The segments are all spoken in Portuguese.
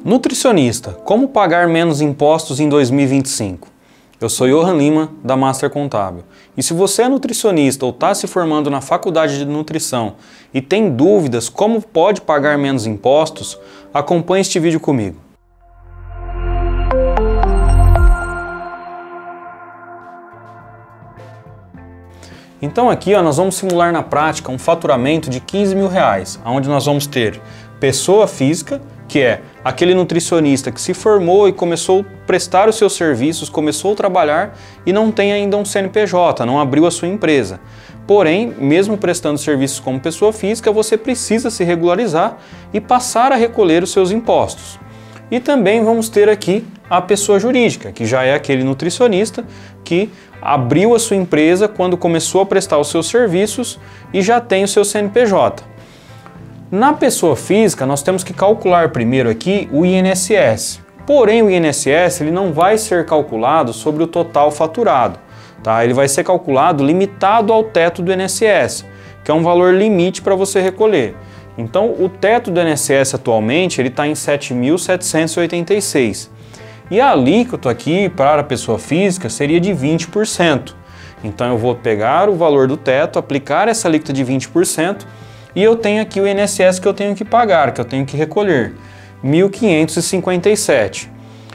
Nutricionista, como pagar menos impostos em 2025? Eu sou Johan Lima, da Master Contábil. E se você é nutricionista ou está se formando na faculdade de nutrição e tem dúvidas como pode pagar menos impostos, acompanhe este vídeo comigo. Então aqui nós vamos simular na prática um faturamento de R$15 mil, onde nós vamos ter pessoa física, que é aquele nutricionista que se formou e começou a prestar os seus serviços, começou a trabalhar e não tem ainda um CNPJ, não abriu a sua empresa. Porém, mesmo prestando serviços como pessoa física, você precisa se regularizar e passar a recolher os seus impostos. E também vamos ter aqui a pessoa jurídica, que já é aquele nutricionista que abriu a sua empresa quando começou a prestar os seus serviços e já tem o seu CNPJ. Na pessoa física, nós temos que calcular primeiro aqui o INSS. Porém, o INSS ele não vai ser calculado sobre o total faturado, tá? Ele vai ser calculado limitado ao teto do INSS, que é um valor limite para você recolher. Então, o teto do INSS atualmente ele está em R$ 7.786. E a alíquota aqui para a pessoa física seria de 20%. Então, eu vou pegar o valor do teto, aplicar essa alíquota de 20%, e eu tenho aqui o INSS que eu tenho que pagar, que eu tenho que recolher, R$ 1.557.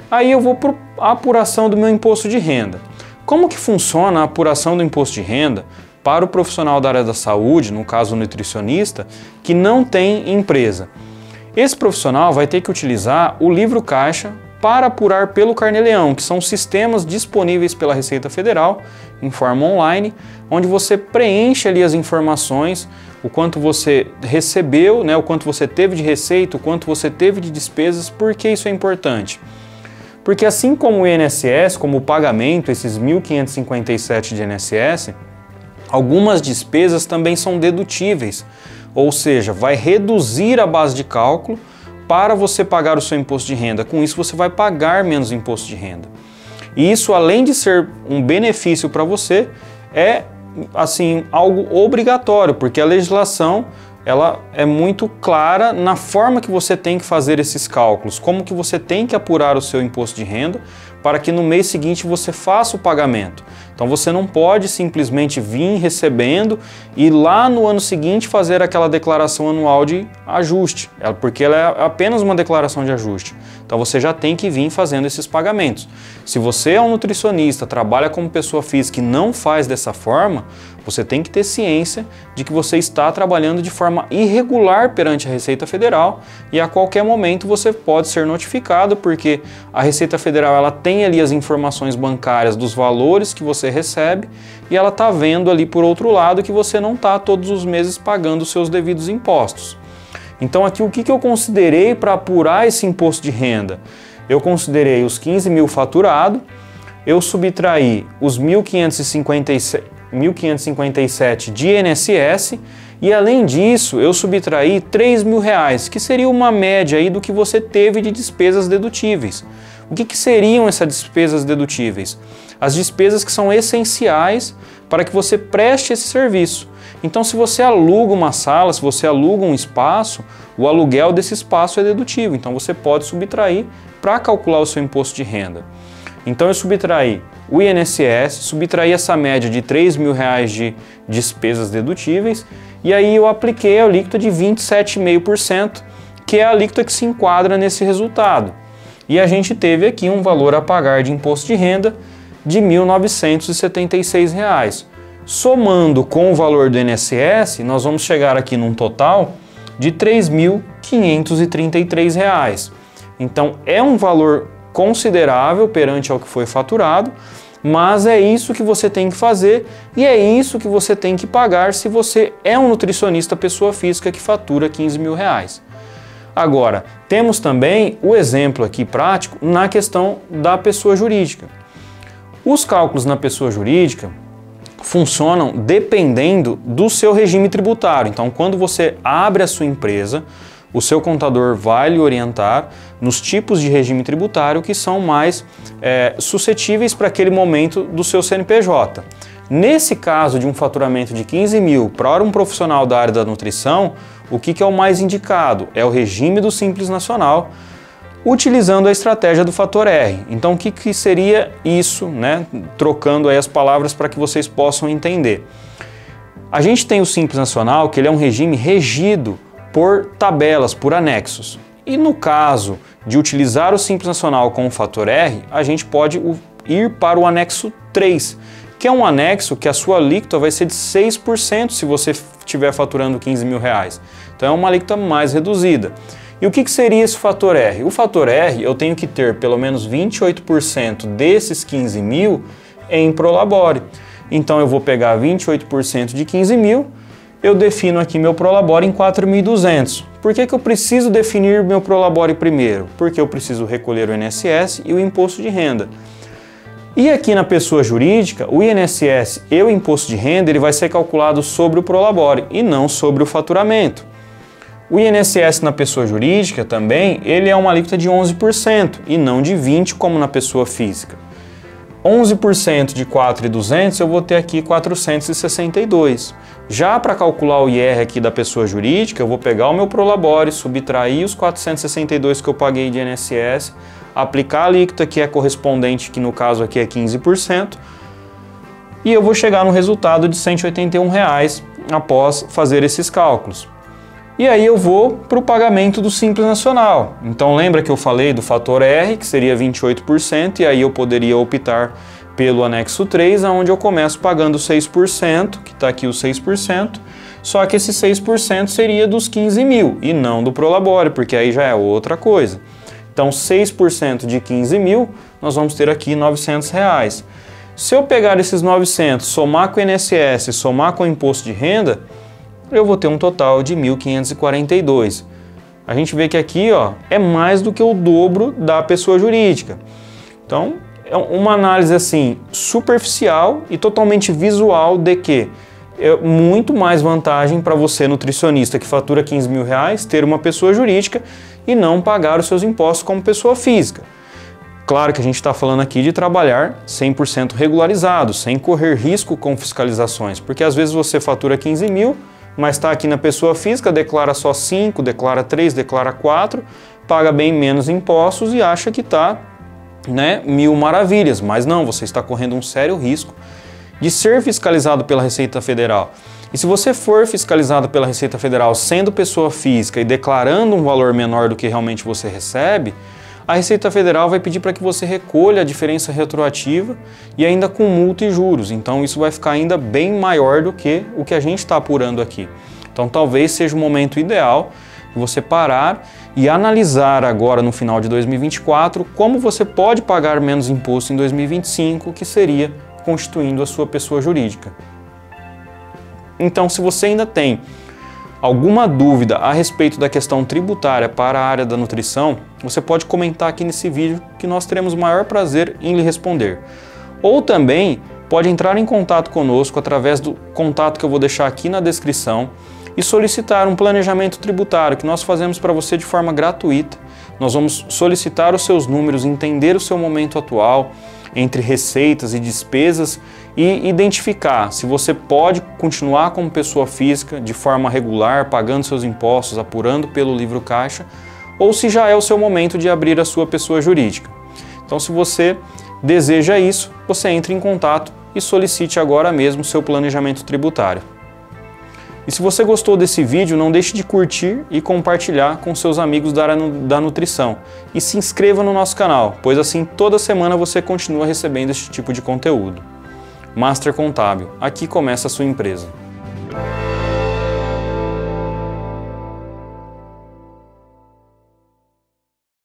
Aí eu vou para a apuração do meu imposto de renda. Como que funciona a apuração do imposto de renda para o profissional da área da saúde, no caso o nutricionista, que não tem empresa? Esse profissional vai ter que utilizar o livro caixa para apurar pelo Carnê-Leão, que são sistemas disponíveis pela Receita Federal em forma online, onde você preenche ali as informações, o quanto você recebeu, né, o quanto você teve de receita, o quanto você teve de despesas. Por que isso é importante? Porque assim como o INSS, como o pagamento, esses 1.557 de INSS, algumas despesas também são dedutíveis, ou seja, vai reduzir a base de cálculo para você pagar o seu imposto de renda. Com isso você vai pagar menos imposto de renda. E isso, além de ser um benefício para você, é assim algo obrigatório, porque a legislação ela é muito clara na forma que você tem que fazer esses cálculos, como que você tem que apurar o seu imposto de renda para que no mês seguinte você faça o pagamento. Então você não pode simplesmente vir recebendo e lá no ano seguinte fazer aquela declaração anual de ajuste, porque ela é apenas uma declaração de ajuste. Então você já tem que vir fazendo esses pagamentos. Se você é um nutricionista, trabalha como pessoa física e não faz dessa forma, você tem que ter ciência de que você está trabalhando de forma irregular perante a Receita Federal e a qualquer momento você pode ser notificado, porque a Receita Federal ela tem ali as informações bancárias dos valores que você recebe e ela está vendo ali por outro lado que você não está todos os meses pagando os seus devidos impostos. Então aqui o que eu considerei para apurar esse imposto de renda? Eu considerei os 15 mil faturado, eu subtraí os 1.557 de INSS e além disso eu subtraí R$3 mil, que seria uma média aí do que você teve de despesas dedutíveis. O que seriam essas despesas dedutíveis? As despesas que são essenciais para que você preste esse serviço. Então, se você aluga uma sala, se você aluga um espaço, o aluguel desse espaço é dedutível. Então, você pode subtrair para calcular o seu imposto de renda. Então, eu subtraí o INSS, subtraí essa média de R$3 mil de despesas dedutíveis e aí eu apliquei a alíquota de 27,5%, que é a alíquota que se enquadra nesse resultado. E a gente teve aqui um valor a pagar de imposto de renda de R$ 1.976. Somando com o valor do INSS, nós vamos chegar aqui num total de R$ 3.533. Então é um valor considerável perante ao que foi faturado, mas é isso que você tem que fazer e é isso que você tem que pagar se você é um nutricionista pessoa física que fatura R$ 15 mil. Agora, temos também o exemplo aqui prático na questão da pessoa jurídica. Os cálculos na pessoa jurídica funcionam dependendo do seu regime tributário. Então, quando você abre a sua empresa, o seu contador vai lhe orientar nos tipos de regime tributário que são mais suscetíveis para aquele momento do seu CNPJ. Nesse caso de um faturamento de 15 mil para um profissional da área da nutrição, o que é o mais indicado? É o regime do Simples Nacional, utilizando a estratégia do fator R. Então, o que seria isso, né? Trocando aí as palavras para que vocês possam entender. A gente tem o Simples Nacional, que ele é um regime regido por tabelas, por anexos. E no caso de utilizar o Simples Nacional com o fator R, a gente pode ir para o anexo 3, que é um anexo que a sua alíquota vai ser de 6% se você estiver faturando 15 mil reais. Então é uma alíquota mais reduzida. E o que seria esse fator R? O fator R, eu tenho que ter pelo menos 28% desses 15 mil em Prolabore. Então eu vou pegar 28% de 15 mil, eu defino aqui meu Prolabore em 4.200. Por que eu preciso definir meu Prolabore primeiro? Porque eu preciso recolher o INSS e o imposto de renda. E aqui na pessoa jurídica, o INSS e o imposto de renda ele vai ser calculado sobre o Prolabore e não sobre o faturamento. O INSS na pessoa jurídica também, ele é uma alíquota de 11% e não de 20% como na pessoa física. 11% de 4.200 eu vou ter aqui 462. Já para calcular o IR aqui da pessoa jurídica, eu vou pegar o meu Prolabore, subtrair os 462 que eu paguei de INSS, aplicar a alíquota que é correspondente, que no caso aqui é 15%, e eu vou chegar no resultado de R$ 181 após fazer esses cálculos. E aí eu vou para o pagamento do Simples Nacional. Então lembra que eu falei do fator R, que seria 28%, e aí eu poderia optar pelo anexo 3, onde eu começo pagando 6%, que está aqui o 6%, só que esse 6% seria dos 15 mil e não do Prolabore, porque aí já é outra coisa. Então 6% de 15 mil, nós vamos ter aqui R$ 900. Se eu pegar esses 900, somar com o INSS, somar com o imposto de renda, eu vou ter um total de 1.542. A gente vê que aqui ó, é mais do que o dobro da pessoa jurídica. Então, é uma análise assim superficial e totalmente visual de que é muito mais vantagem para você, nutricionista, que fatura 15 mil reais, ter uma pessoa jurídica e não pagar os seus impostos como pessoa física. Claro que a gente está falando aqui de trabalhar 100% regularizado, sem correr risco com fiscalizações, porque às vezes você fatura 15 mil, mas está aqui na pessoa física, declara só 5, declara 3, declara 4, paga bem menos impostos e acha que está, né, mil maravilhas, mas não, você está correndo um sério risco de ser fiscalizado pela Receita Federal. E se você for fiscalizado pela Receita Federal sendo pessoa física e declarando um valor menor do que realmente você recebe, a Receita Federal vai pedir para que você recolha a diferença retroativa e ainda com multa e juros. Então isso vai ficar ainda bem maior do que o que a gente está apurando aqui. Então talvez seja o momento ideal de você parar e analisar agora no final de 2024 como você pode pagar menos imposto em 2025, que seria constituindo a sua pessoa jurídica. Então, se você ainda tem alguma dúvida a respeito da questão tributária para a área da nutrição, você pode comentar aqui nesse vídeo que nós teremos o maior prazer em lhe responder. Ou também pode entrar em contato conosco através do contato que eu vou deixar aqui na descrição e solicitar um planejamento tributário que nós fazemos para você de forma gratuita. Nós vamos solicitar os seus números, entender o seu momento atual entre receitas e despesas e identificar se você pode continuar como pessoa física de forma regular, pagando seus impostos, apurando pelo livro caixa, ou se já é o seu momento de abrir a sua pessoa jurídica. Então, se você deseja isso, você entre em contato e solicite agora mesmo o seu planejamento tributário. E se você gostou desse vídeo, não deixe de curtir e compartilhar com seus amigos da área da nutrição. E se inscreva no nosso canal, pois assim toda semana você continua recebendo este tipo de conteúdo. Master Contábil, aqui começa a sua empresa.